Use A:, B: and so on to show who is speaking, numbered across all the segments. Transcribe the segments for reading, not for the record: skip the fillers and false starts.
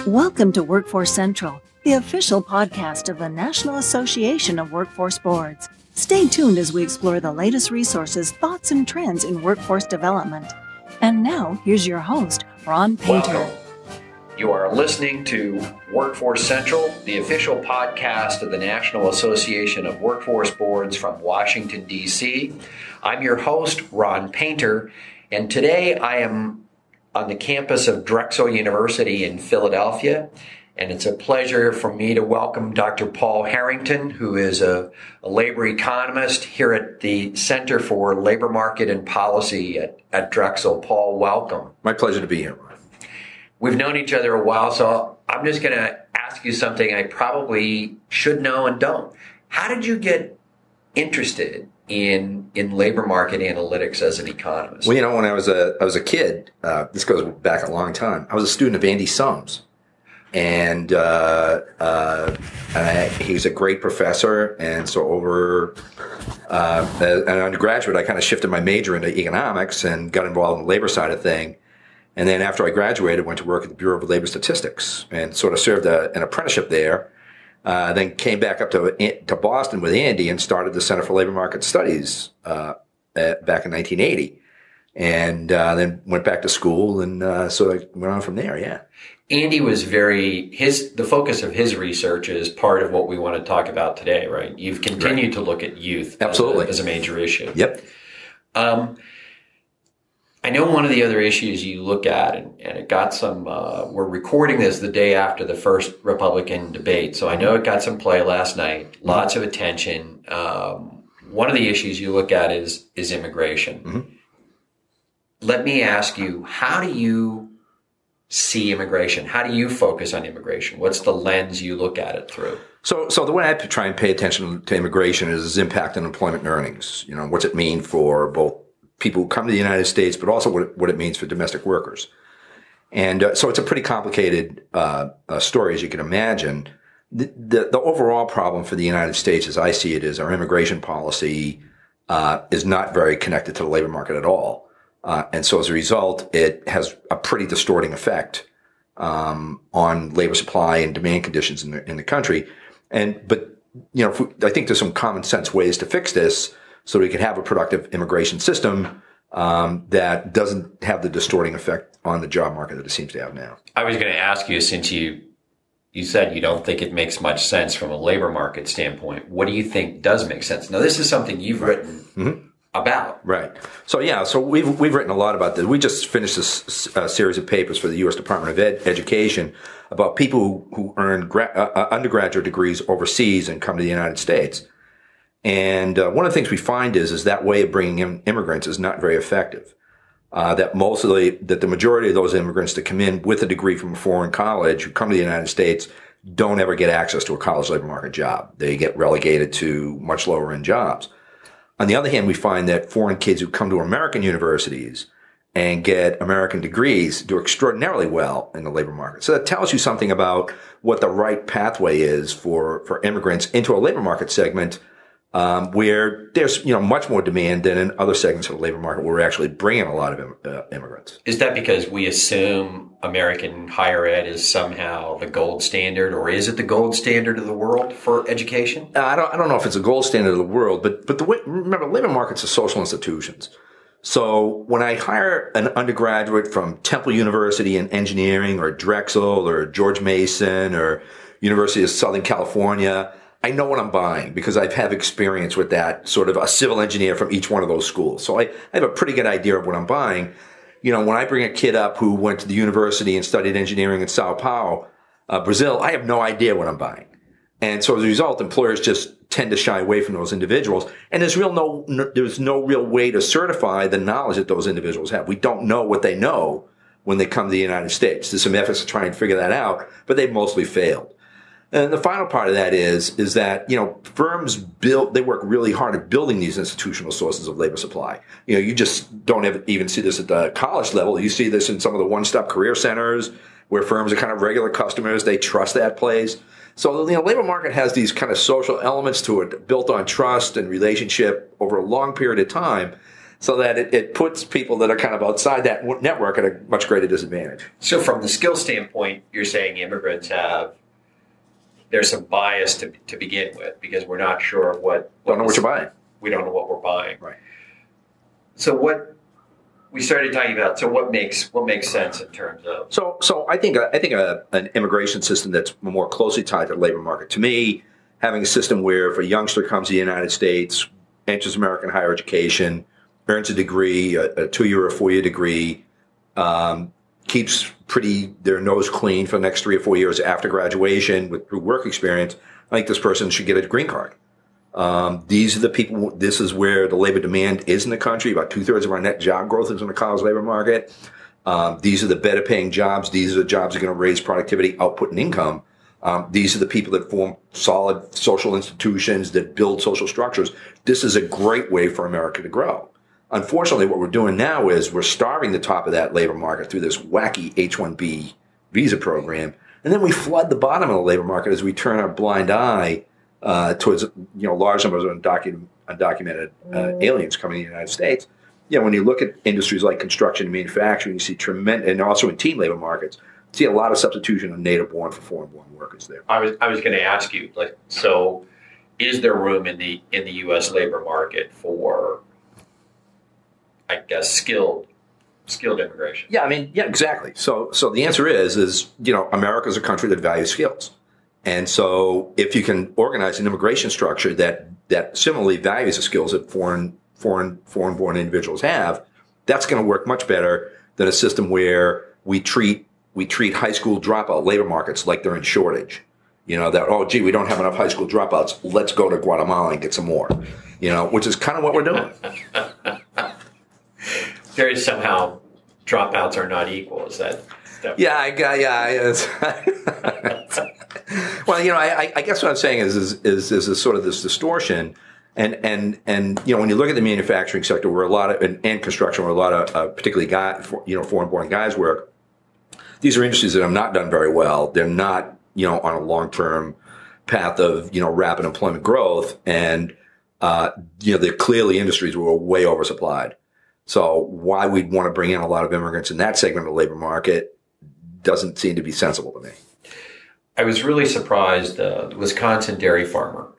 A: Welcome to Workforce Central, the official podcast of the National Association of Workforce Boards. Stay tuned as we explore the latest resources, thoughts, and trends in workforce development. And now, here's your host, Ron Painter.
B: Welcome. You are listening to Workforce Central, the official podcast of the National Association of Workforce Boards from Washington, D.C. I'm your host, Ron Painter, and today I am on the campus of Drexel University in Philadelphia, and it's a pleasure for me to welcome Dr. Paul Harrington, who is a labor economist here at the Center for Labor Market and Policy at Drexel. Paul, welcome.
C: My pleasure to be here.
B: We've known each other a while, so I'm just going to ask you something I probably should know and don't. How did you get interested in labor market analytics as an economist?
C: Well, when I was a kid, this goes back a long time. I was a student of Andy Sums, and he was a great professor. And so over as an undergraduate, I kind of shifted my major into economics and got involved in the labor side of thing. And then after I graduated, went to work at the Bureau of Labor Statistics and sort of served an apprenticeship there. Then came back up to Boston with Andy and started the Center for Labor Market Studies back in 1980. And then went back to school and sort of went on from there, yeah.
B: Andy was the focus of his research is part of what we want to talk about today, right? You've continued to look at youth as a major issue.
C: Yep.
B: I know one of the other issues you look at, and it got some, we're recording this the day after the first Republican debate, so I know it got some play last night, lots of attention. One of the issues you look at is immigration. Mm-hmm. Let me ask you, how do you see immigration? How do you focus on immigration? What's the lens you look at it through?
C: So the way I try and pay attention to immigration is its impact on employment and earnings. What's it mean for both people who come to the United States, but also what it means for domestic workers. And so it's a pretty complicated story, as you can imagine. The overall problem for the United States, as I see it, is our immigration policy is not very connected to the labor market at all. And so as a result, it has a pretty distorting effect on labor supply and demand conditions in the country. But I think there's some common sense ways to fix this, so we can have a productive immigration system that doesn't have the distorting effect on the job market that it seems to have now.
B: I was going to ask you, since you said you don't think it makes much sense from a labor market standpoint, what do you think does make sense? Now, this is something you've written about.
C: Right. So we've written a lot about this. We just finished this series of papers for the U.S. Department of Education about people who earn undergraduate degrees overseas and come to the United States. And one of the things we find is that way of bringing in immigrants is not very effective. That the majority of those immigrants that come in with a degree from a foreign college who come to the United States don't ever get access to a college labor market job. They get relegated to much lower end jobs. On the other hand, we find that foreign kids who come to American universities and get American degrees do extraordinarily well in the labor market. So that tells you something about what the right pathway is for immigrants into a labor market segment where there's, much more demand than in other segments of the labor market where we're actually bringing a lot of immigrants.
B: Is that because we assume American higher ed is somehow the gold standard, or is it the gold standard of the world for education?
C: I don't know if it's a gold standard of the world, but remember, labor markets are social institutions. So when I hire an undergraduate from Temple University in engineering, or Drexel, or George Mason, or University of Southern California, I know what I'm buying because I've had experience with that, sort of a civil engineer from each one of those schools. So I have a pretty good idea of what I'm buying. When I bring a kid up who went to the university and studied engineering in Sao Paulo, Brazil, I have no idea what I'm buying. And so as a result, employers just tend to shy away from those individuals. And there's no real way to certify the knowledge that those individuals have. We don't know what they know when they come to the United States. There's some efforts to try and figure that out, but they've mostly failed. And the final part of that is that, firms they work really hard at building these institutional sources of labor supply. You just don't even see this at the college level. You see this in some of the one-stop career centers where firms are kind of regular customers. They trust that place. So, the labor market has these kind of social elements to it built on trust and relationship over a long period of time so that it puts people that are kind of outside that network at a much greater disadvantage.
B: So from the skill standpoint, you're saying immigrants there's some bias to begin with because we're not sure what
C: Don't know what you're buying.
B: We don't know what we're buying.
C: Right.
B: So what we started talking about. So what makes sense in terms of?
C: So I think an immigration system that's more closely tied to the labor market. To me, having a system where if a youngster comes to the United States, enters American higher education, earns a degree, a 2-year or 4-year degree, keeps their nose clean for the next 3 or 4 years after graduation through work experience, I think this person should get a green card. These are the people, this is where the labor demand is in the country. About 2/3 of our net job growth is in the college labor market. These are the better paying jobs. These are the jobs that are going to raise productivity, output, and income. These are the people that form solid social institutions, that build social structures. This is a great way for America to grow. Unfortunately, what we're doing now is we're starving the top of that labor market through this wacky H-1B visa program. And then we flood the bottom of the labor market as we turn our blind eye towards large numbers of undocumented aliens coming to the United States. When you look at industries like construction and manufacturing, you see tremendous, and also in teen labor markets, you see a lot of substitution of native-born for foreign-born workers there.
B: I was going to ask you, so is there room in the U.S. labor market for, I guess, skilled immigration?
C: Yeah, exactly. So the answer is America's a country that values skills. And so if you can organize an immigration structure that similarly values the skills that foreign-born individuals have, that's going to work much better than a system where we treat high school dropout labor markets like they're in shortage. We don't have enough high school dropouts. Let's go to Guatemala and get some more. Which is kind of what we're doing.
B: There is somehow dropouts are not equal. Is that?
C: Yeah. Well, I guess what I'm saying is this sort of this distortion, and when you look at the manufacturing sector, where a lot of and construction, where a lot of particularly foreign-born guys work, these are industries that have not done very well. They're not on a long-term path of rapid employment growth, and they're clearly industries where we're way oversupplied. So why we'd want to bring in a lot of immigrants in that segment of the labor market doesn't seem to be sensible to me.
B: I was really surprised. The Wisconsin dairy farmers,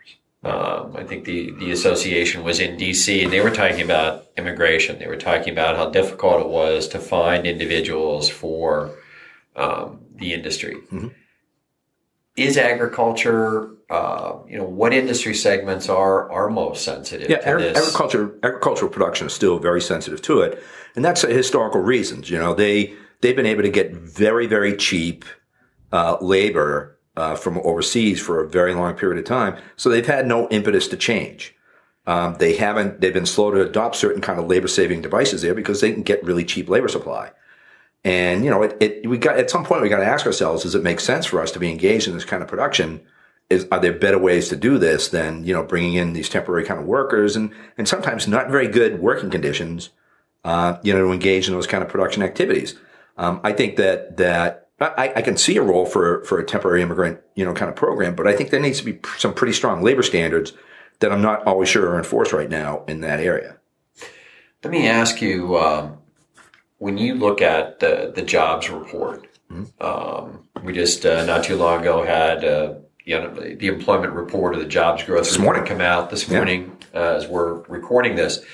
B: I think the association was in D.C., and they were talking about immigration. They were talking about how difficult it was to find individuals for the industry. Mm-hmm. Is agriculture, what industry segments are most sensitive to this? Agricultural
C: production is still very sensitive to it. And that's historical reasons. They've been able to get very, very cheap labor from overseas for a very long period of time. So they've had no impetus to change. They've been slow to adopt certain kind of labor saving devices there because they can get really cheap labor supply. And, at some point we got to ask ourselves, does it make sense for us to be engaged in this kind of production? Are there better ways to do this than, bringing in these temporary kind of workers and sometimes not very good working conditions, to engage in those kind of production activities? I think that I can see a role for a temporary immigrant, kind of program, but I think there needs to be some pretty strong labor standards that I'm not always sure are enforced right now in that area.
B: Let me ask you, when you look at the jobs report, mm-hmm. We just not too long ago had the employment report of the jobs growth report come out this morning as we're recording this.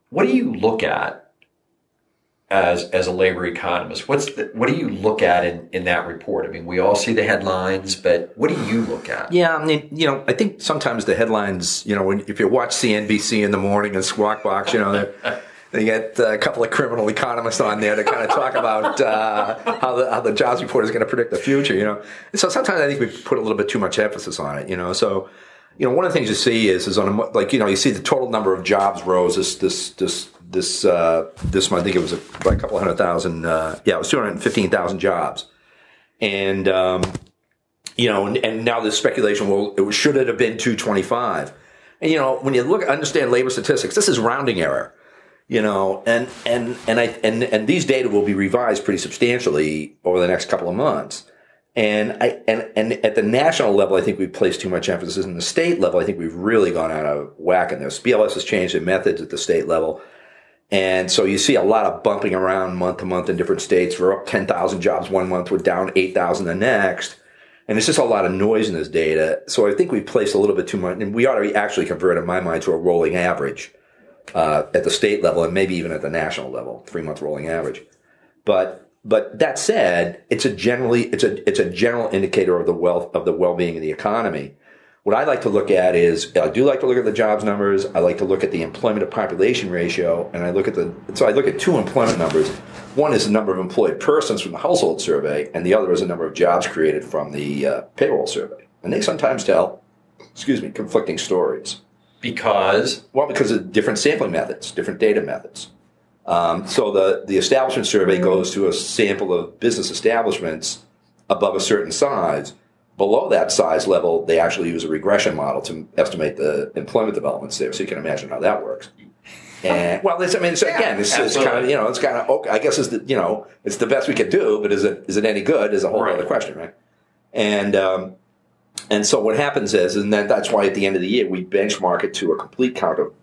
B: What do you look at as a labor economist? What do you look at in that report? I mean, we all see the headlines, but what do you look at?
C: Yeah, I think sometimes the headlines, if you watch CNBC in the morning and Squawk Box, they get a couple of criminal economists on there to kind of talk about how the jobs report is going to predict the future, And so sometimes I think we put a little bit too much emphasis on it, So, one of the things you see is on you see the total number of jobs rose this month. I think it was by a couple of 100,000. It was 215,000 jobs, and and now there's speculation. Should it have been 225? And when you understand labor statistics, this is rounding error. And these data will be revised pretty substantially over the next couple of months. And at the national level, I think we've placed too much emphasis. In the state level, I think we've really gone out of whack in this. BLS has changed their methods at the state level. And so you see a lot of bumping around month to month in different states. We're up 10,000 jobs one month, we're down 8,000 the next. And it's just a lot of noise in this data. So I think we've placed a little bit too much, and we ought to actually convert, in my mind, to a rolling average at the state level and maybe even at the national level, 3-month rolling average. But that said, it's a general indicator of the well-being of the economy. What I like to look at is, I do like to look at the jobs numbers. I like to look at the employment to population ratio, and I look at two employment numbers. One is the number of employed persons from the household survey, and the other is the number of jobs created from the payroll survey. And they sometimes tell, conflicting stories.
B: Because?
C: Well, because of different sampling methods, different data methods. So the establishment survey goes to a sample of business establishments above a certain size. Below that size level, they actually use a regression model to estimate the employment developments there. So you can imagine how that works. And well, it's kind of, it's kind of, okay, I guess it's the best we can do, but is it any good is a whole other question, right? And so what happens is, and then that's why at the end of the year we benchmark it to a complete count of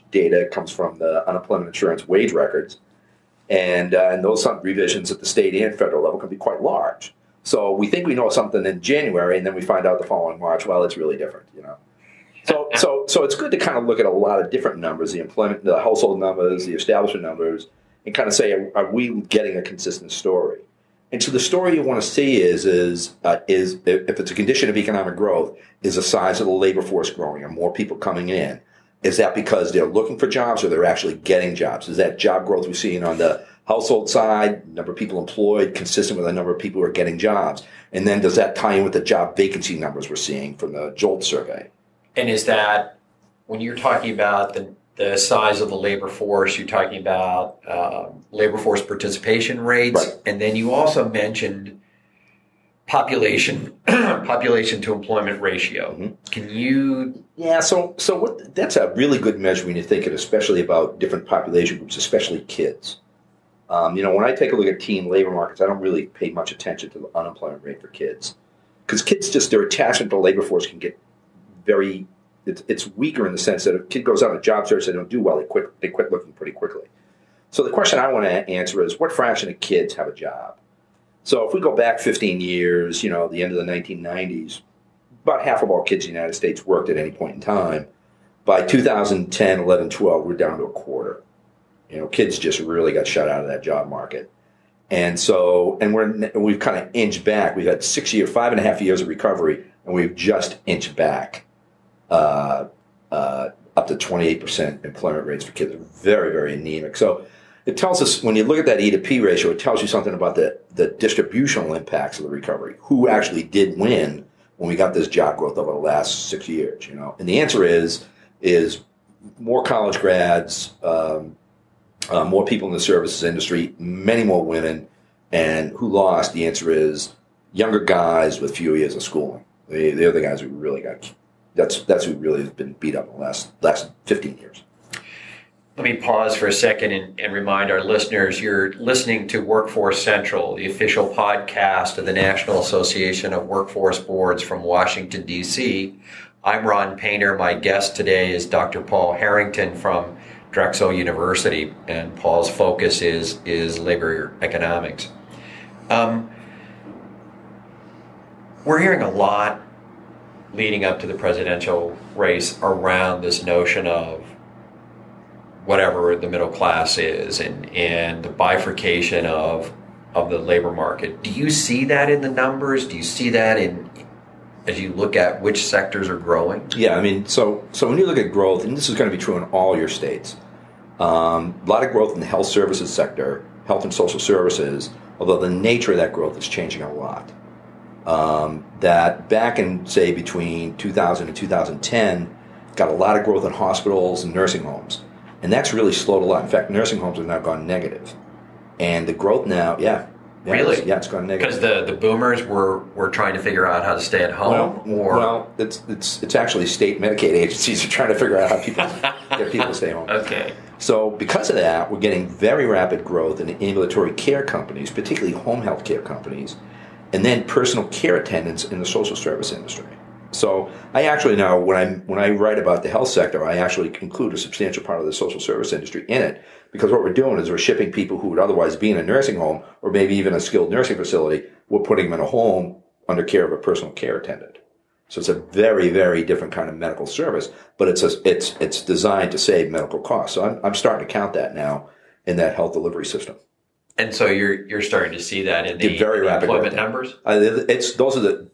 C: data. It comes from the unemployment insurance wage records, and those revisions at the state and federal level can be quite large. So we think we know something in January, and then we find out the following March, well, it's really different, So it's good to kind of look at a lot of different numbers, the employment, the household numbers, the establishment numbers, and kind of say, are we getting a consistent story? And so the story you want to see is if it's a condition of economic growth, is the size of the labor force growing? Are more people coming in? Is that because they're looking for jobs or they're actually getting jobs? Is that job growth we're seeing on the household side, number of people employed, consistent with the number of people who are getting jobs? And then does that tie in with the job vacancy numbers we're seeing from the JOLT survey?
B: And is that, when you're talking about the size of the labor force, you're talking about labor force participation rates,
C: right.
B: And then you also mentioned population to employment ratio. Mm-hmm. Can you?
C: Yeah, that's a really good measure when you're thinking, especially about different population groups, especially kids. When I take a look at teen labor markets, I don't really pay much attention to the unemployment rate for kids, because kids their attachment to the labor force can get it's weaker in the sense that if a kid goes on a job search, they don't do well, they quit looking pretty quickly. So the question I want to answer is, what fraction of kids have a job? So if we go back 15 years, the end of the 1990s, about half of all kids in the United States worked at any point in time. By 2010, 11, 12, we're down to a quarter. Kids just really got shut out of that job market. And so, we've kind of inched back. We've had 5.5 years of recovery, and we've just inched back up to 28% employment rates for kids. Very, very anemic. So it tells us, when you look at that E to P ratio, it tells you something about the distributional impacts of the recovery. Who actually did win when we got this job growth over the last 6 years? And the answer is more college grads, more people in the services industry, many more women. And who lost? The answer is younger guys with few years of schooling. They're the guys who really that's who really has been beat up in the last 15 years.
B: Let me pause for a second and remind our listeners, you're listening to Workforce Central, the official podcast of the National Association of Workforce Boards from Washington, D.C. I'm Ron Painter. My guest today is Dr. Paul Harrington from Drexel University, and Paul's focus is labor economics. We're hearing a lot leading up to the presidential race around this notion of whatever the middle class is and the bifurcation of the labor market. Do you see that in the numbers? Do you see that as you look at which sectors are growing?
C: Yeah, so when you look at growth, and this is going to be true in all your states, a lot of growth in the health services sector, health and social services, although the nature of that growth is changing a lot. That back in, say, between 2000 and 2010, got a lot of growth in hospitals and nursing homes. And that's really slowed a lot. In fact, nursing homes have now gone negative. And the growth now,
B: really?
C: It's gone negative.
B: Because the boomers were trying to figure out how to stay at home?
C: Well, it's actually state Medicaid agencies are trying to figure out how get people to stay home.
B: Okay.
C: So because of that, we're getting very rapid growth in ambulatory care companies, particularly home health care companies, and then personal care attendants in the social service industry. So I actually now, when I write about the health sector, I actually include a substantial part of the social service industry in it, because what we're doing is we're shipping people who would otherwise be in a nursing home or maybe even a skilled nursing facility. We're putting them in a home under care of a personal care attendant. So it's a very, very different kind of medical service, but it's designed to save medical costs. So I'm starting to count that now in that health delivery system.
B: And so you're starting to see that in the
C: very rapid
B: employment numbers?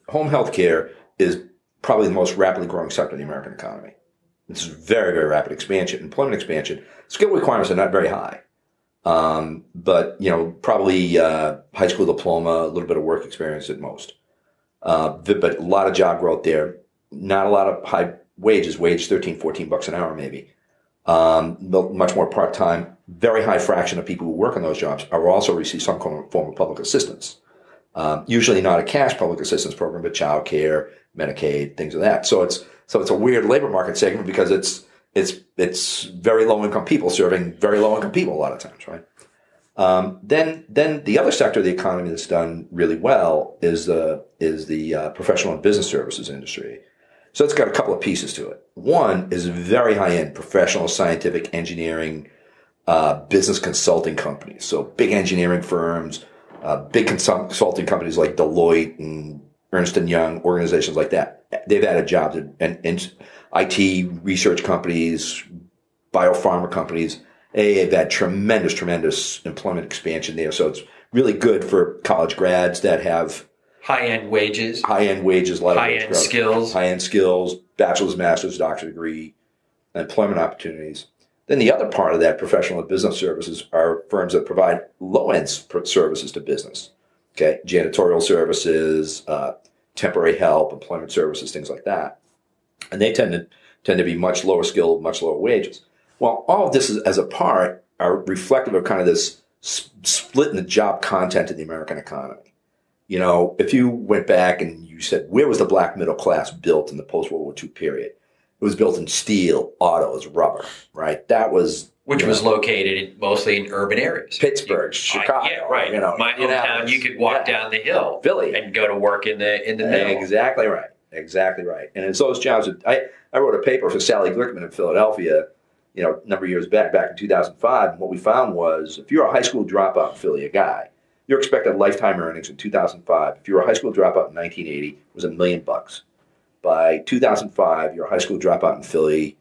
C: Home health care is probably the most rapidly growing sector in the American economy. It's very, very rapid expansion, employment expansion. Skill requirements are not very high. But, probably high school diploma, a little bit of work experience at most. But a lot of job growth there. Not a lot of high wages, wage $13, $14 an hour maybe. Much more part-time. Very high fraction of people who work in those jobs are also receive some form of public assistance. Usually not a cash public assistance program, but child care, Medicaid, things of that. So it's a weird labor market segment because it's very low income people serving very low income people a lot of times, right? Then the other sector of the economy that's done really well is the professional and business services industry. So it's got a couple of pieces to it. One is very high end professional, scientific, engineering, business consulting companies. So big engineering firms, big consulting companies like Deloitte and Ernst & Young, organizations like that. They've added jobs and IT research companies, biopharma companies. They've had tremendous employment expansion there. So it's really good for college grads that have
B: high-end wages,
C: a lot of
B: high-end skills,
C: bachelor's, master's, doctorate degree, employment opportunities. Then the other part of that, professional and business services, are firms that provide low-end services to business. Okay, janitorial services, temporary help, employment services, things like that. And they tend to be much lower skilled, much lower wages. Well, all of this as a part are reflective of kind of this split in the job content of the American economy. If you went back and you said, where was the black middle class built in the post-World War II period? It was built in steel, autos, rubber, right? Which
B: was located mostly in urban areas.
C: Pittsburgh, Chicago.
B: Yeah, right. My hometown, you could walk down the hill,
C: Philly,
B: and go to work in the middle.
C: Exactly right. And it's those jobs that I wrote a paper for Sally Glickman in Philadelphia, a number of years back in 2005. And what we found was if you're a high school dropout in Philly, a guy, your expected lifetime earnings in 2005, if you were a high school dropout in 1980, was $1 million. By 2005, you're a high school dropout in Philly,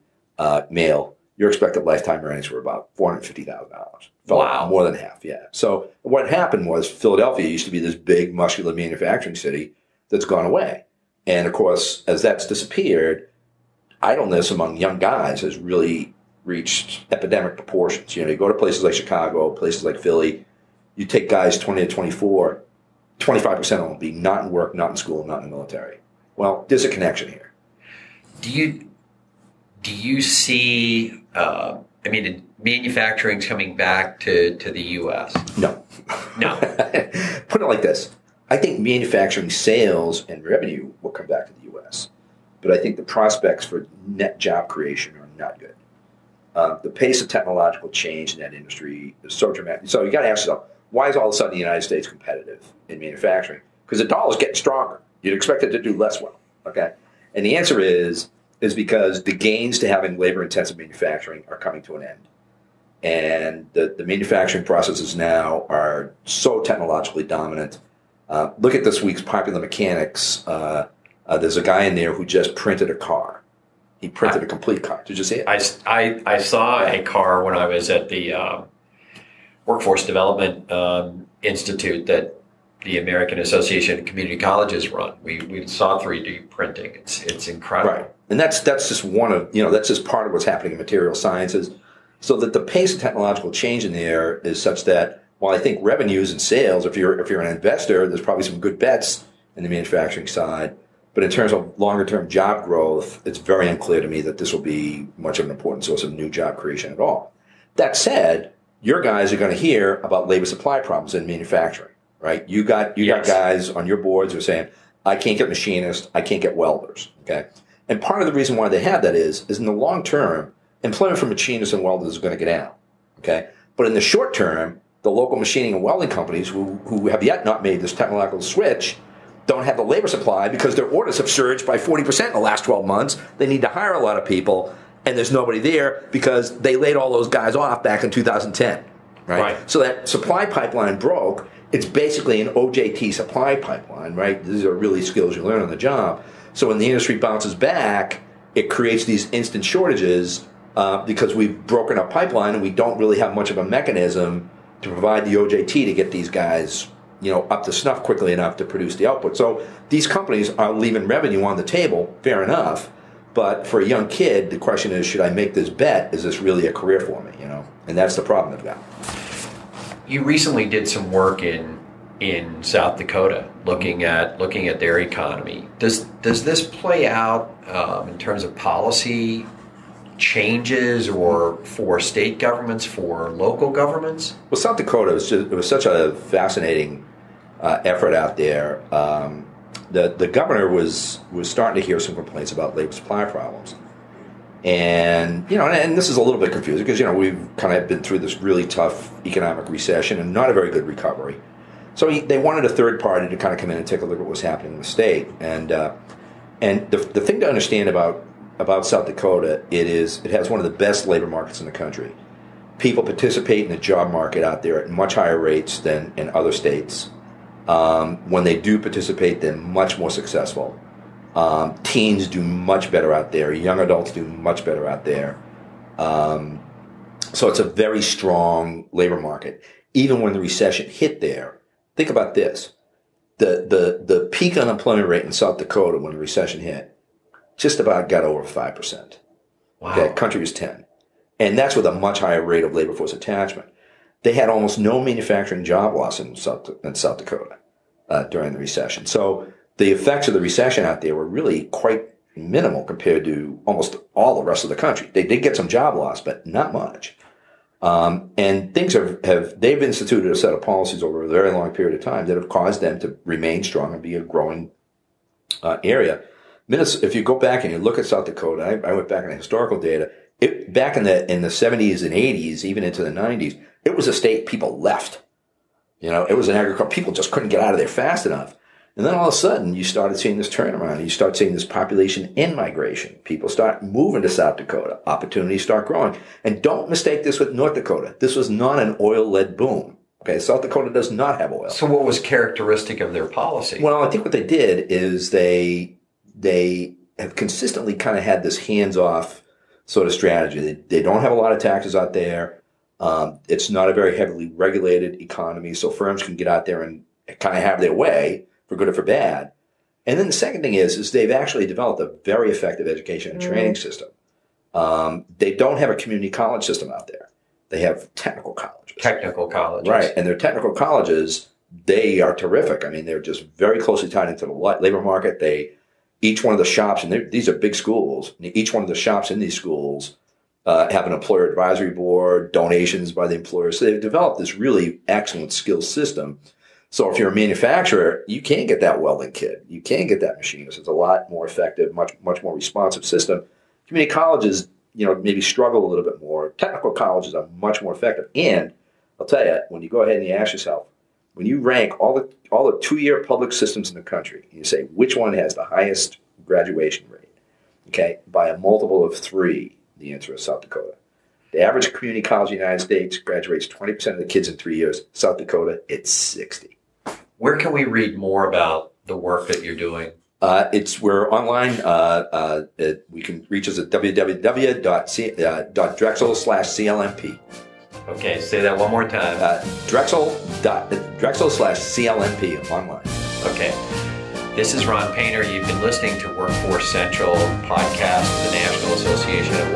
C: male, your expected lifetime earnings were about $450,000.
B: Wow.
C: More than half, yeah. So what happened was Philadelphia used to be this big, muscular manufacturing city that's gone away. And, of course, as that's disappeared, idleness among young guys has really reached epidemic proportions. You go to places like Chicago, places like Philly, you take guys 20 to 24, 25% of them will be not in work, not in school, not in the military. Well, there's a connection here.
B: Do you see, manufacturing's coming back to the U.S.?
C: No. Put it like this. I think manufacturing sales and revenue will come back to the U.S., but I think the prospects for net job creation are not good. The pace of technological change in that industry is so dramatic. So you got to ask yourself, why is all of a sudden the United States competitive in manufacturing? Because the dollar's getting stronger. You'd expect it to do less well, okay? And the answer is because the gains to having labor-intensive manufacturing are coming to an end. And the manufacturing processes now are so technologically dominant. Look at this week's Popular Mechanics. There's a guy in there who just printed a car. He printed a complete car. Did you see it?
B: I saw a car when I was at the Workforce Development Institute that the American Association of Community Colleges run. We saw 3D printing. It's incredible.
C: Right. And that's just one of, that's just part of what's happening in material sciences. So that the pace of technological change in there is such that while I think revenues and sales, if you're an investor, there's probably some good bets in the manufacturing side. But in terms of longer-term job growth, it's very unclear to me that this will be much of an important source of new job creation at all. That said, your guys are going to hear about labor supply problems in manufacturing, right? You got guys on your boards who are saying, I can't get machinists, I can't get welders, okay? And part of the reason why they have that is in the long term, employment for machinists and welders is going to go down, okay? But in the short term, the local machining and welding companies who have yet not made this technological switch, don't have the labor supply because their orders have surged by 40% in the last 12 months. They need to hire a lot of people, and there's nobody there because they laid all those guys off back in 2010. Right? So that supply pipeline broke. It's basically an OJT supply pipeline, right? These are really skills you learn on the job. So when the industry bounces back, it creates these instant shortages because we've broken our pipeline and we don't really have much of a mechanism to provide the OJT to get these guys, up to snuff quickly enough to produce the output. So these companies are leaving revenue on the table, fair enough. But for a young kid, the question is, should I make this bet? Is this really a career for me? And that's the problem they've got.
B: You recently did some work in South Dakota, looking at their economy. Does this play out in terms of policy changes, or for state governments, for local governments?
C: Well, South Dakota it was such a fascinating effort out there. The governor was starting to hear some complaints about labor supply problems, and and this is a little bit confusing because we've kind of been through this really tough economic recession and not a very good recovery. So they wanted a third party to kind of come in and take a look at what's happening in the state. And the thing to understand about South Dakota, it has one of the best labor markets in the country. People participate in the job market out there at much higher rates than in other states. When they do participate, they're much more successful. Teens do much better out there. Young adults do much better out there. So it's a very strong labor market. Even when the recession hit there, think about this. The peak unemployment rate in South Dakota when the recession hit just about got over 5%.
B: Wow.
C: Okay, country was 10. And that's with a much higher rate of labor force attachment. They had almost no manufacturing job loss in South Dakota during the recession. So the effects of the recession out there were really quite minimal compared to almost all the rest of the country. They did get some job loss, but not much. And things they've instituted a set of policies over a very long period of time that have caused them to remain strong and be a growing area. If you go back and you look at South Dakota, I went back in the historical data. Back in the 70s and 80s, even into the 90s, it was a state people left. It was an agriculture. People just couldn't get out of there fast enough. And then all of a sudden, you started seeing this turnaround. You start seeing this population in-migration. People start moving to South Dakota. Opportunities start growing. And don't mistake this with North Dakota. This was not an oil-led boom. Okay, South Dakota does not have oil.
B: So what was characteristic of their policy?
C: Well, I think what they did is they have consistently kind of had this hands-off sort of strategy. They don't have a lot of taxes out there. It's not a very heavily regulated economy, so firms can get out there and kind of have their way, for good or for bad. And then the second thing is they've actually developed a very effective education and training system. They don't have a community college system out there. They have technical colleges.
B: Technical colleges.
C: Right, and their technical colleges, they are terrific. I mean, they're just very closely tied into the labor market. Each one of the shops, and these are big schools, each one of the shops in these schools have an employer advisory board, donations by the employer. So they've developed this really excellent skills system. So if you're a manufacturer, you can't get that welding kit. You can't get that machinist. It's a lot more effective, much more responsive system. Community colleges, maybe struggle a little bit more. Technical colleges are much more effective. And I'll tell you, when you go ahead and you ask yourself, when you rank all the two-year public systems in the country, you say which one has the highest graduation rate, okay, by a multiple of 3, the answer is South Dakota. The average community college in the United States graduates 20% of the kids in 3 years. South Dakota, it's 60.
B: Where can we read more about the work that you're doing?
C: We're online. We can reach us at www.drexel/CLMP.
B: Okay, say that one more time.
C: Drexel/CLMP online.
B: Okay. This is Ron Painter. You've been listening to Workforce Central podcast of the National Association of